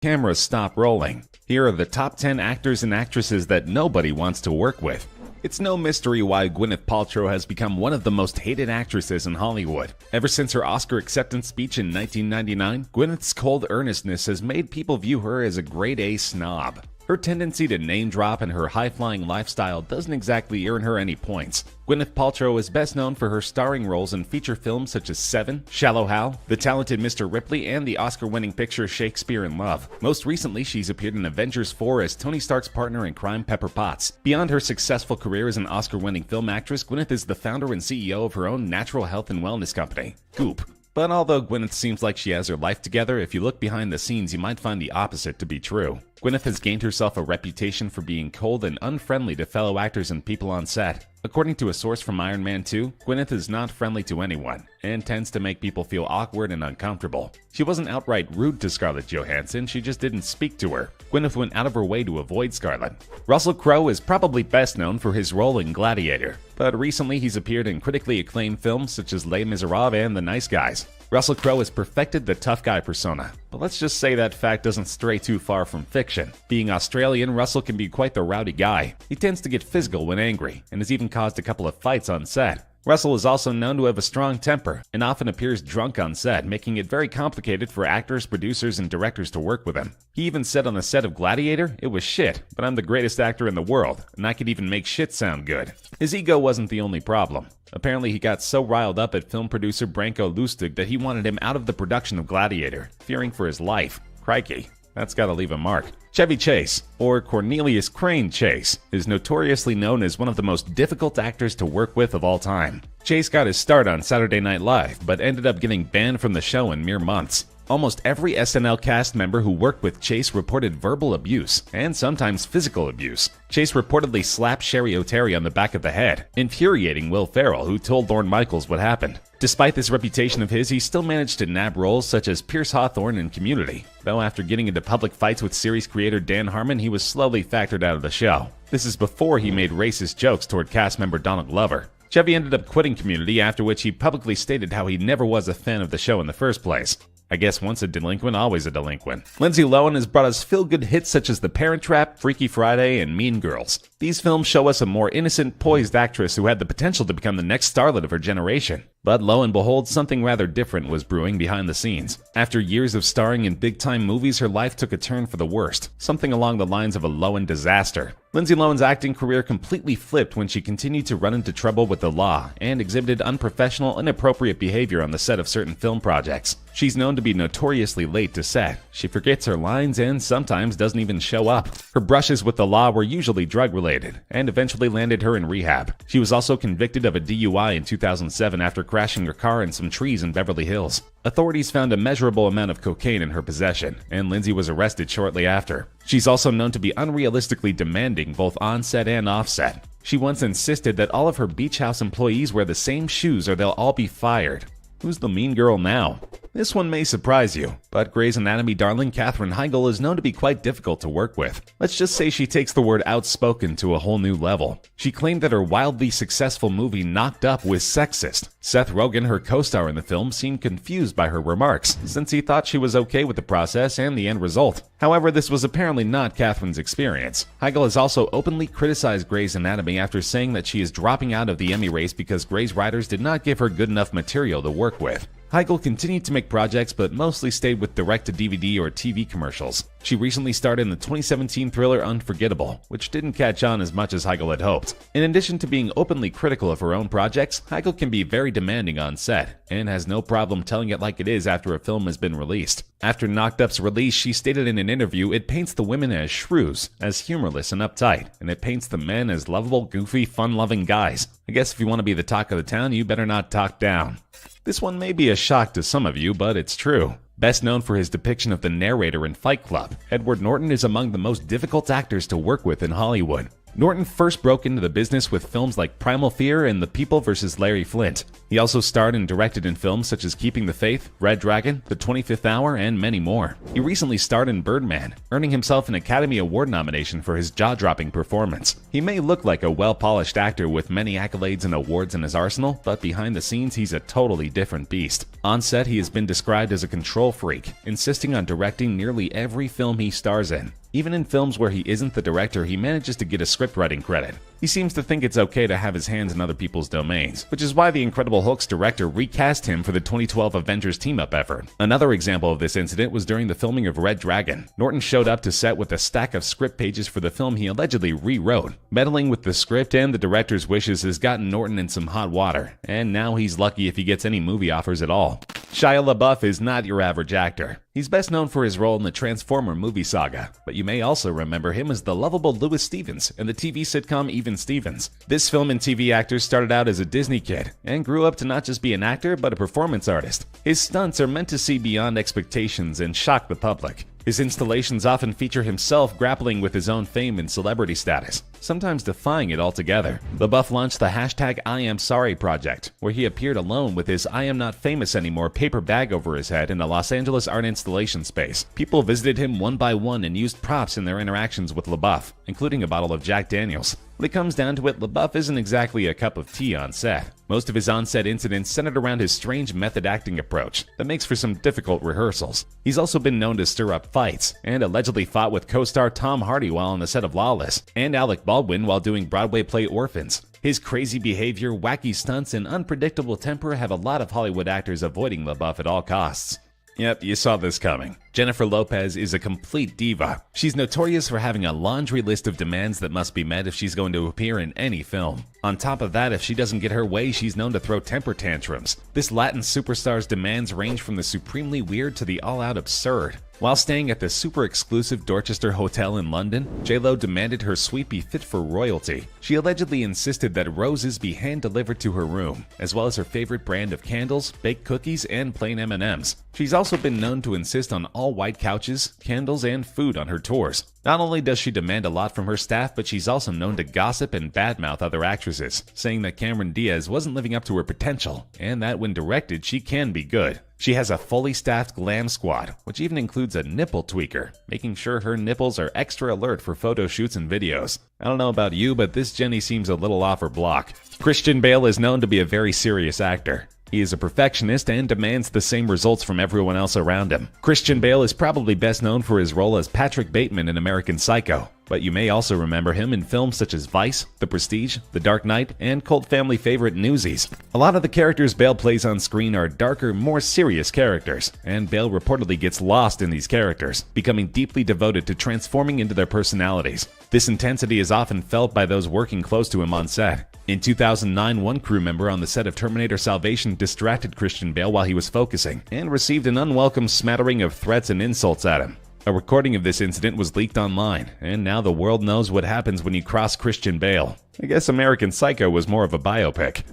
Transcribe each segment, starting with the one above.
Cameras stop rolling. Here are the top 10 actors and actresses that nobody wants to work with. It's no mystery why Gwyneth Paltrow has become one of the most hated actresses in Hollywood. Ever since her Oscar acceptance speech in 1999, Gwyneth's cold earnestness has made people view her as a grade-A snob. Her tendency to name-drop and her high-flying lifestyle doesn't exactly earn her any points. Gwyneth Paltrow is best known for her starring roles in feature films such as Seven, Shallow Hal, The Talented Mr. Ripley, and the Oscar-winning picture Shakespeare in Love. Most recently, she's appeared in Avengers 4 as Tony Stark's partner in crime Pepper Potts. Beyond her successful career as an Oscar-winning film actress, Gwyneth is the founder and CEO of her own natural health and wellness company, Goop. But although Gwyneth seems like she has her life together, if you look behind the scenes, you might find the opposite to be true. Gwyneth has gained herself a reputation for being cold and unfriendly to fellow actors and people on set. According to a source from Iron Man 2, Gwyneth is not friendly to anyone, and tends to make people feel awkward and uncomfortable. She wasn't outright rude to Scarlett Johansson, she just didn't speak to her. Gwyneth went out of her way to avoid Scarlett. Russell Crowe is probably best known for his role in Gladiator, but recently he's appeared in critically acclaimed films such as Les Miserables and The Nice Guys. Russell Crowe has perfected the tough guy persona, but let's just say that fact doesn't stray too far from fiction. Being Australian, Russell can be quite the rowdy guy. He tends to get physical when angry, and has even caused a couple of fights on set. Russell is also known to have a strong temper, and often appears drunk on set, making it very complicated for actors, producers, and directors to work with him. He even said on the set of Gladiator, "It was shit, but I'm the greatest actor in the world, and I could even make shit sound good." His ego wasn't the only problem. Apparently he got so riled up at film producer Branko Lustig that he wanted him out of the production of Gladiator, fearing for his life. Crikey, that's gotta leave a mark. Chevy Chase, or Cornelius Crane Chase, is notoriously known as one of the most difficult actors to work with of all time. Chase got his start on Saturday Night Live, but ended up getting banned from the show in mere months. Almost every SNL cast member who worked with Chase reported verbal abuse, and sometimes physical abuse. Chase reportedly slapped Sherry O'Terry on the back of the head, infuriating Will Ferrell, who told Lorne Michaels what happened. Despite this reputation of his, he still managed to nab roles such as Pierce Hawthorne in Community, though after getting into public fights with series creator Dan Harmon, he was slowly factored out of the show. This is before he made racist jokes toward cast member Donald Glover. Chevy ended up quitting Community, after which he publicly stated how he never was a fan of the show in the first place. I guess once a delinquent, always a delinquent. Lindsay Lohan has brought us feel-good hits such as The Parent Trap, Freaky Friday, and Mean Girls. These films show us a more innocent, poised actress who had the potential to become the next starlet of her generation. But lo and behold, something rather different was brewing behind the scenes. After years of starring in big-time movies, her life took a turn for the worst, something along the lines of a Lohan disaster. Lindsay Lohan's acting career completely flipped when she continued to run into trouble with the law and exhibited unprofessional, inappropriate behavior on the set of certain film projects. She's known to be notoriously late to set. She forgets her lines and sometimes doesn't even show up. Her brushes with the law were usually drug-related and eventually landed her in rehab. She was also convicted of a DUI in 2007 after crashing her car in some trees in Beverly Hills. Authorities found a measurable amount of cocaine in her possession, and Lindsay was arrested shortly after. She's also known to be unrealistically demanding both on-set and off-set. She once insisted that all of her beach house employees wear the same shoes or they'll all be fired. Who's the mean girl now? This one may surprise you, but Grey's Anatomy darling Katherine Heigl is known to be quite difficult to work with. Let's just say she takes the word outspoken to a whole new level. She claimed that her wildly successful movie Knocked Up was sexist. Seth Rogen, her co-star in the film, seemed confused by her remarks, since he thought she was okay with the process and the end result. However, this was apparently not Katherine's experience. Heigl has also openly criticized Grey's Anatomy after saying that she is dropping out of the Emmy race because Grey's writers did not give her good enough material to work with. Heigl continued to make projects but mostly stayed with direct-to-DVD or TV commercials. She recently starred in the 2017 thriller Unforgettable, which didn't catch on as much as Heigl had hoped. In addition to being openly critical of her own projects, Heigl can be very demanding on set, and has no problem telling it like it is after a film has been released. After Knocked Up's release, she stated in an interview, "It paints the women as shrews, as humorless and uptight, and it paints the men as lovable, goofy, fun-loving guys. I guess if you want to be the talk of the town, you better not talk down." This one may be a shock to some of you, but it's true. Best known for his depiction of the narrator in Fight Club, Edward Norton is among the most difficult actors to work with in Hollywood. Norton first broke into the business with films like Primal Fear and The People vs. Larry Flynt. He also starred and directed in films such as Keeping the Faith, Red Dragon, The 25th Hour, and many more. He recently starred in Birdman, earning himself an Academy Award nomination for his jaw-dropping performance. He may look like a well-polished actor with many accolades and awards in his arsenal, but behind the scenes he's a totally different beast. On set, he has been described as a control freak, insisting on directing nearly every film he stars in. Even in films where he isn't the director, he manages to get a scriptwriting credit. He seems to think it's okay to have his hands in other people's domains, which is why The Incredible Hulk's director recast him for the 2012 Avengers team-up effort. Another example of this incident was during the filming of Red Dragon. Norton showed up to set with a stack of script pages for the film he allegedly rewrote. Meddling with the script and the director's wishes has gotten Norton in some hot water, and now he's lucky if he gets any movie offers at all. Shia LaBeouf is not your average actor. He's best known for his role in the Transformer movie saga, but you may also remember him as the lovable Louis Stevens in the TV sitcom Even Stevens. This film and TV actor started out as a Disney kid and grew up to not just be an actor but a performance artist. His stunts are meant to see beyond expectations and shock the public. His installations often feature himself grappling with his own fame and celebrity status, sometimes defying it altogether. LaBeouf launched the hashtag #IamSorry project, where he appeared alone with his I Am Not Famous Anymore paper bag over his head in a Los Angeles art installation space. People visited him one by one and used props in their interactions with LaBeouf, including a bottle of Jack Daniels. When it comes down to it, LaBeouf isn't exactly a cup of tea on set. Most of his on-set incidents centered around his strange method acting approach that makes for some difficult rehearsals. He's also been known to stir up fights, and allegedly fought with co-star Tom Hardy while on the set of Lawless, and Alec Baldwin while doing Broadway play Orphans. His crazy behavior, wacky stunts, and unpredictable temper have a lot of Hollywood actors avoiding LaBeouf at all costs. Yep, you saw this coming. Jennifer Lopez is a complete diva. She's notorious for having a laundry list of demands that must be met if she's going to appear in any film. On top of that, if she doesn't get her way, she's known to throw temper tantrums. This Latin superstar's demands range from the supremely weird to the all-out absurd. While staying at the super exclusive Dorchester Hotel in London, J.Lo demanded her suite be fit for royalty. She allegedly insisted that roses be hand-delivered to her room, as well as her favorite brand of candles, baked cookies, and plain M&Ms. She's also been known to insist on all white couches, candles, and food on her tours. Not only does she demand a lot from her staff, but she's also known to gossip and badmouth other actresses, saying that Cameron Diaz wasn't living up to her potential, and that when directed, she can be good. She has a fully staffed glam squad, which even includes a nipple tweaker, making sure her nipples are extra alert for photo shoots and videos. I don't know about you, but this Jenny seems a little off her block. Christian Bale is known to be a very serious actor. He is a perfectionist and demands the same results from everyone else around him. Christian Bale is probably best known for his role as Patrick Bateman in American Psycho, but you may also remember him in films such as Vice, The Prestige, The Dark Knight, and cult family favorite Newsies. A lot of the characters Bale plays on screen are darker, more serious characters, and Bale reportedly gets lost in these characters, becoming deeply devoted to transforming into their personalities. This intensity is often felt by those working close to him on set. In 2009, one crew member on the set of Terminator Salvation distracted Christian Bale while he was focusing, and received an unwelcome smattering of threats and insults at him. A recording of this incident was leaked online, and now the world knows what happens when you cross Christian Bale. I guess American Psycho was more of a biopic.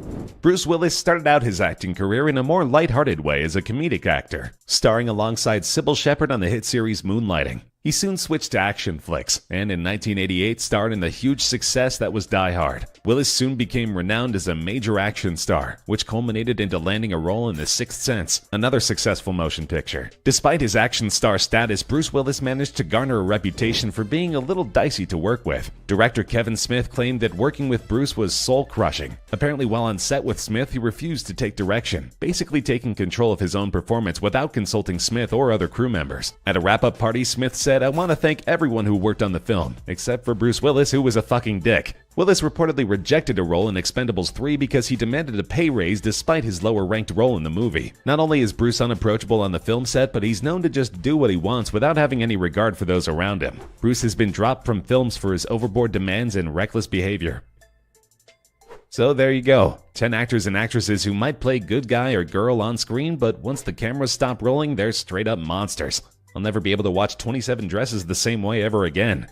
Bruce Willis started out his acting career in a more lighthearted way as a comedic actor, starring alongside Sybil Shepherd on the hit series Moonlighting. He soon switched to action flicks, and in 1988 starred in the huge success that was Die Hard. Willis soon became renowned as a major action star, which culminated into landing a role in The Sixth Sense, another successful motion picture. Despite his action star status, Bruce Willis managed to garner a reputation for being a little dicey to work with. Director Kevin Smith claimed that working with Bruce was soul-crushing. Apparently, while on set with Smith, he refused to take direction, basically taking control of his own performance without consulting Smith or other crew members. At a wrap-up party, Smith said, "I want to thank everyone who worked on the film, except for Bruce Willis, who was a fucking dick." Willis reportedly rejected a role in Expendables 3 because he demanded a pay raise despite his lower-ranked role in the movie. Not only is Bruce unapproachable on the film set, but he's known to just do what he wants without having any regard for those around him. Bruce has been dropped from films for his overboard demands and reckless behavior. So there you go, 10 actors and actresses who might play good guy or girl on screen, but once the cameras stop rolling, they're straight up monsters. I'll never be able to watch 27 Dresses the same way ever again.